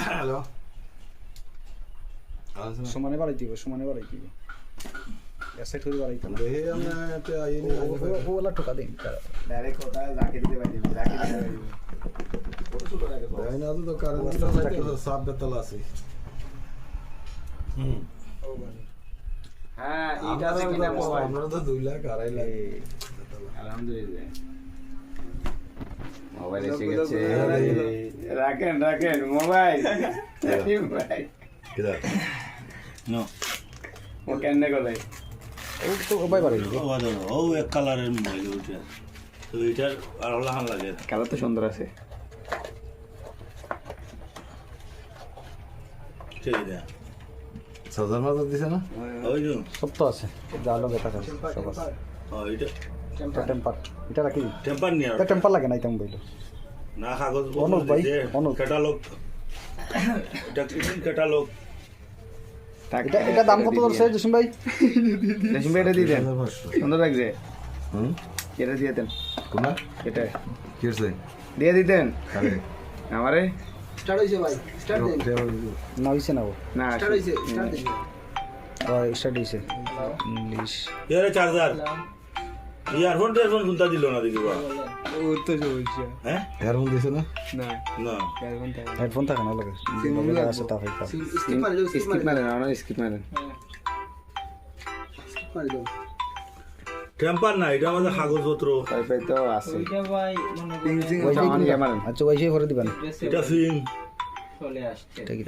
Hello সমানে বাড়াই দিব এসে ঠুরি বাড়াই তো দেখে আমরা একটা আইনি ওলা ঠোকা দিন ডাইরেক্ট কথা রাখে দিতে পারি দেয় না তো কারেন্ট সাপ বেতাল আছে হ্যাঁ এটা তো কিনা মোবাইল আমরা তো 2 লাখ 2.5 লাখ আলহামদুলিল্লাহ মোবাইল এসে গেছে রাখেন মোবাইল ভাই কিরা নো ও কেন করে ও তো ভাই বাড়াই দিব ও এক কালারের মোবাইল ওইটা তো এটার আর লাহান লাগে কালার তো সুন্দর আছে ঠিক আছে সাজার মাঝে দিছে না ওই যে সব তো আছে জালো বেটা আছে সব আছে এটা টেম্পার এটা রাখি টেম্পার নিয়ে এটা টেম্পার লাগে না ইতাম বইলো না কাগজ অনুপ ভাই, অনুপ। ক্যাটালগ এটা ক্যাটালগ এটা দাম কত ধরছে জসিম ভাই এটা দিয়ে দেন 500 সুন্দর লাগছে হুম এটা দিয়ে দেন কোনা এটা কি হইছে দিয়ে দিতেন আরে আমারে স্টার্ট হইছে ভাই স্টার্ট দেন না হইছে না ও না স্টার্ট হইছে স্টার্ট দেন ওই স্টার্ট হইছে ইংলিশ এর চার্জার ইয়ারফোন কোনটা দিল না দেখি বাবা ও তো সমস্যা হ্যাঁ এরকম দিছে না না না হেডফোন থাকে না লাগে আছে তা ফাইকা স্কিপ মারি দাও স্কিপ মারেন না স্কিপ মারেন স্কিপ মারি দাও টেম্পার না এটা আমাদের কাগজপত্র তাই তো আছে ওইটা ভাই মনে পিং করেন পিং মারেন আচ্ছা ওইসে করে দিবেন এটা ফিং চলে আসছে ঠিক আছে